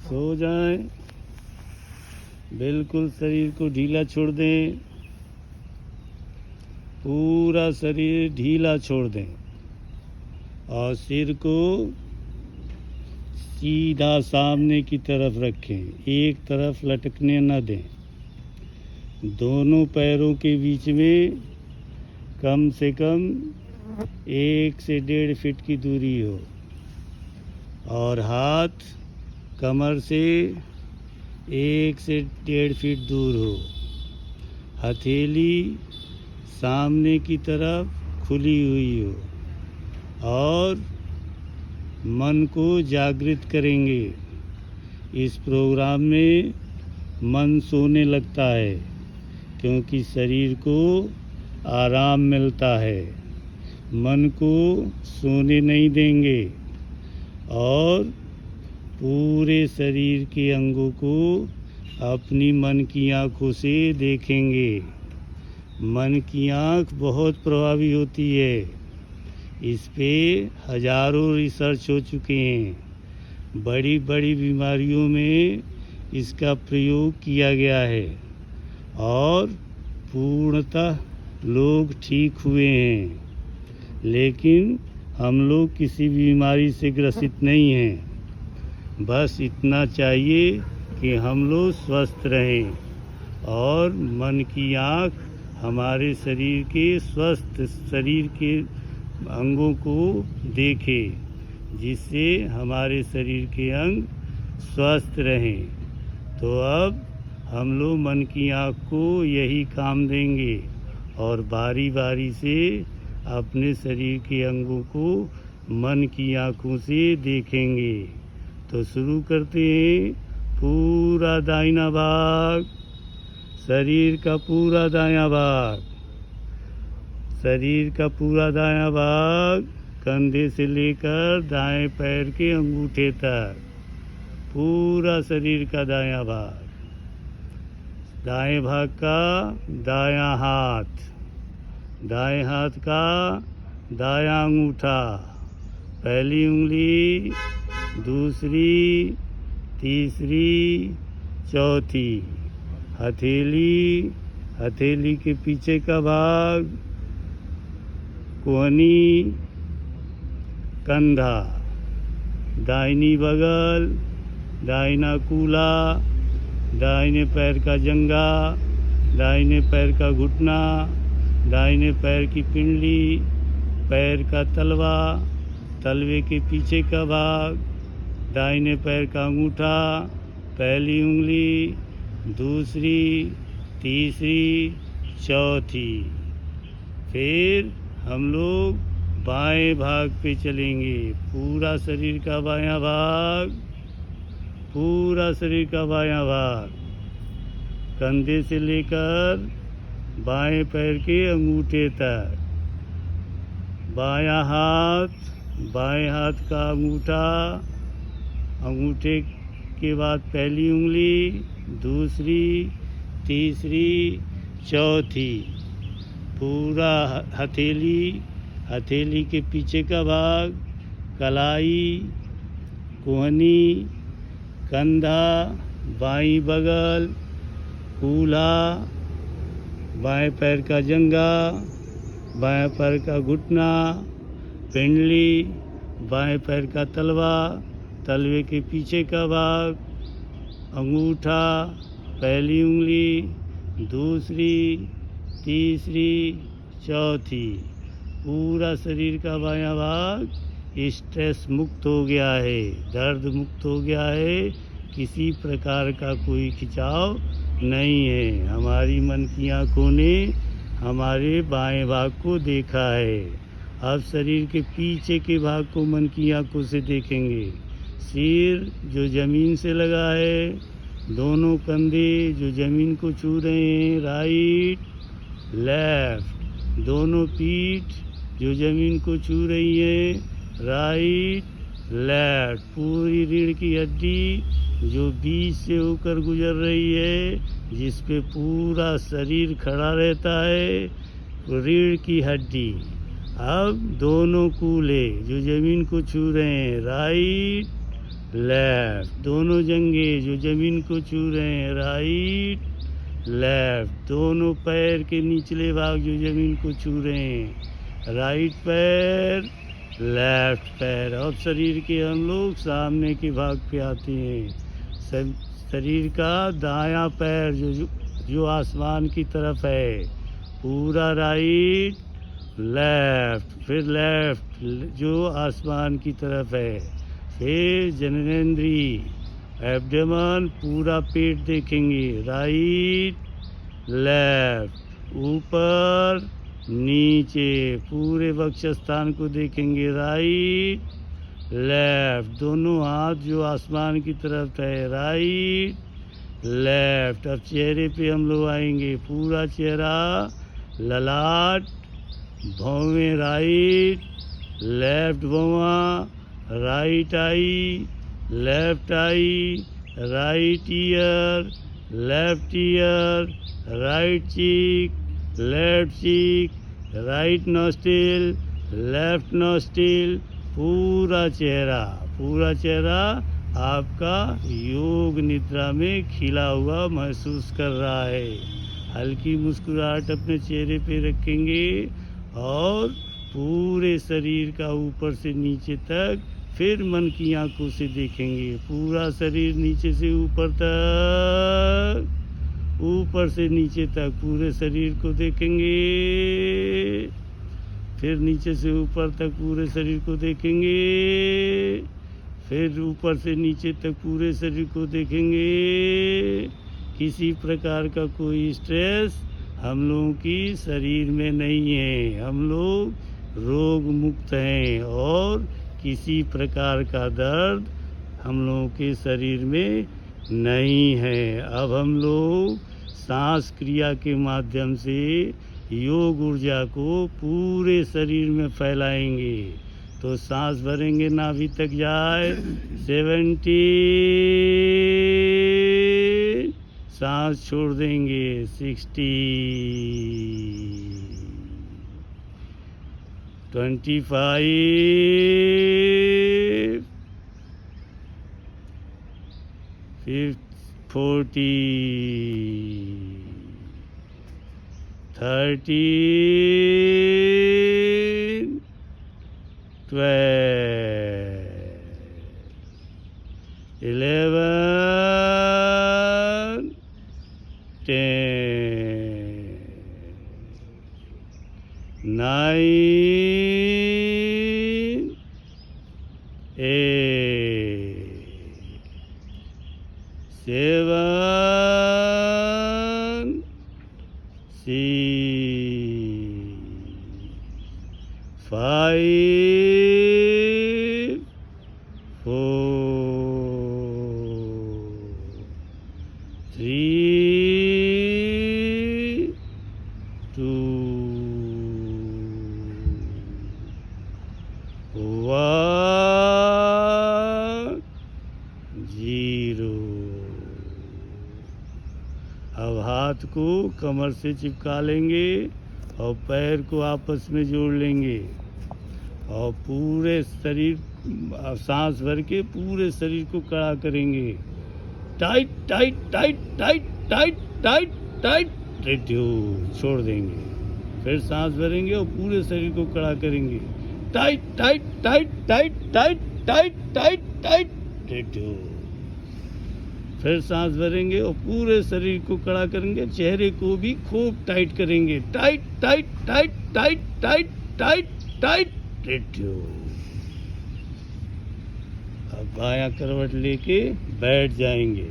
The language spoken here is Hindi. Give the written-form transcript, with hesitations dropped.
सो जाएं, बिल्कुल शरीर को ढीला छोड़ दें, पूरा शरीर ढीला छोड़ दें और सिर को सीधा सामने की तरफ रखें, एक तरफ लटकने न दें। दोनों पैरों के बीच में कम से कम 1 से 1.5 फीट की दूरी हो और हाथ कमर से 1 से 1.5 फीट दूर हो। हथेली सामने की तरफ खुली हुई हो और मन को जागृत करेंगे। इस प्रोग्राम में मन सोने लगता है क्योंकि शरीर को आराम मिलता है। मन को सोने नहीं देंगे और पूरे शरीर के अंगों को अपनी मन की आँखों से देखेंगे। मन की आँख बहुत प्रभावी होती है। इस पे हजारों रिसर्च हो चुके हैं। बड़ी बड़ी बीमारियों में इसका प्रयोग किया गया है और पूर्णतः लोग ठीक हुए हैं। लेकिन हम लोग किसी बीमारी से ग्रसित नहीं हैं। बस इतना चाहिए कि हम लोग स्वस्थ रहें और मन की आँख हमारे शरीर के स्वस्थ शरीर के अंगों को देखे, जिससे हमारे शरीर के अंग स्वस्थ रहें। तो अब हम लोग मन की आँख को यही काम देंगे और बारी बारी से अपने शरीर के अंगों को मन की आँखों से देखेंगे। तो शुरू करते हैं। पूरा दाहिना भाग, शरीर का पूरा दायां भाग, शरीर का पूरा दायां भाग, कंधे से लेकर दाएं पैर के अंगूठे तक, पूरा शरीर का दायां भाग। दाएं भाग का दायां हाथ, दाएं हाथ का दायां अंगूठा, पहली उंगली, दूसरी, तीसरी, चौथी, हथेली, हथेली के पीछे का भाग, कोहनी, कंधा, दाहिनी बगल, दाहिना कूल्हा, दाहिने पैर का जंगा, दाहिने पैर का घुटना, दाहिने पैर की पिंडली, पैर का तलवा, तलवे के पीछे का भाग, दाहिने पैर का अंगूठा, पहली उंगली, दूसरी, तीसरी, चौथी। फिर हम लोग बाएं भाग पे चलेंगे। पूरा शरीर का बायां भाग, पूरा शरीर का बायां भाग, कंधे से लेकर बाएं पैर के अंगूठे तक, बायां हाथ, बाएं हाथ का अंगूठा, अंगूठे के बाद पहली उंगली, दूसरी, तीसरी, चौथी, पूरा हथेली, हथेली के पीछे का भाग, कलाई, कोहनी, कंधा, बाईं बगल, कूल्हा, बाएं पैर का जंगा, बाएं पैर का घुटना, पिंडली, बाएं पैर का तलवा, तलवे के पीछे का भाग, अंगूठा, पहली उंगली, दूसरी, तीसरी, चौथी, पूरा शरीर का बायां भाग स्ट्रेस मुक्त हो गया है, दर्द मुक्त हो गया है, किसी प्रकार का कोई खिंचाव नहीं है। हमारी मन की आँखों ने हमारे बाएं भाग को देखा है। अब शरीर के पीछे के भाग को मन की आँखों से देखेंगे। सिर जो ज़मीन से लगा है, दोनों कंधे जो ज़मीन को छू रहे हैं, राइट लेफ्ट, दोनों पीठ जो ज़मीन को छू रही है, राइट लेफ्ट, पूरी रीढ़ की हड्डी जो बीच से होकर गुजर रही है, जिस पे पूरा शरीर खड़ा रहता है, रीढ़ की हड्डी। अब दोनों कूल्हे जो ज़मीन को छू रहे हैं, राइट लेफ्ट। दोनों जंघे जो जमीन को छू रहे हैं, राइट लेफ्ट। दोनों पैर के निचले भाग जो जमीन को छू रहे हैं, राइट पैर लेफ्ट पैर। अब शरीर के हम लोग सामने के भाग पे आते हैं। शरीर का दायां पैर जो आसमान की तरफ है, पूरा राइट लेफ्ट, फिर लेफ्ट जो आसमान की तरफ है, फिर जननेंद्री एब्डोमेन, पूरा पेट देखेंगे, राइट लेफ्ट, ऊपर नीचे पूरे वक्षस्थान को देखेंगे, राइट लेफ्ट। दोनों हाथ जो आसमान की तरफ है, राइट लेफ्ट। अब चेहरे पे हम लोग आएंगे, पूरा चेहरा, ललाट, भौवें, राइट लेफ्ट भौवा, right eye, left eye, right ear, left ear, right cheek, left cheek, right nostril, left nostril. पूरा चेहरा आपका योग निद्रा में खिला हुआ महसूस कर रहा है। हल्की मुस्कुराहट अपने चेहरे पे रखेंगे और पूरे शरीर का ऊपर से नीचे तक, फिर मन की आंखों से देखेंगे, पूरा शरीर नीचे से ऊपर तक, ऊपर से नीचे तक पूरे शरीर को देखेंगे, फिर नीचे से ऊपर तक पूरे शरीर को देखेंगे, फिर ऊपर से नीचे तक पूरे शरीर को देखेंगे। किसी प्रकार का कोई स्ट्रेस हम लोगों की शरीर में नहीं है, हम लोग रोग मुक्त हैं और किसी प्रकार का दर्द हम लोगों के शरीर में नहीं है। अब हम लोग सांस क्रिया के माध्यम से योग ऊर्जा को पूरे शरीर में फैलाएंगे। तो सांस भरेंगे, नाभि तक जाए, 70, सांस छोड़ देंगे, 60, 25, 40, 30, 12, 11, 10, 9, 8, 7, 6, 5, 4, 3, 2, 1, 0। अब हाथ को कमर से चिपका लेंगे और पैर को आपस में जोड़ लेंगे और पूरे शरीर, सांस भर के पूरे शरीर को कड़ा करेंगे। Tight tight tight tight tight tight tight, reduce, छोड़ देंगे। फिर सांस भरेंगे और पूरे शरीर को कड़ा करेंगे। Tight tight tight tight tight tight tight tight, reduce. फिर सांस भरेंगे और पूरे शरीर को कड़ा करेंगे, चेहरे को भी खूब टाइट करेंगे। Tight tight tight tight tight tight tight, reduce. अब बायां करवट लेके बैठ जाएंगे।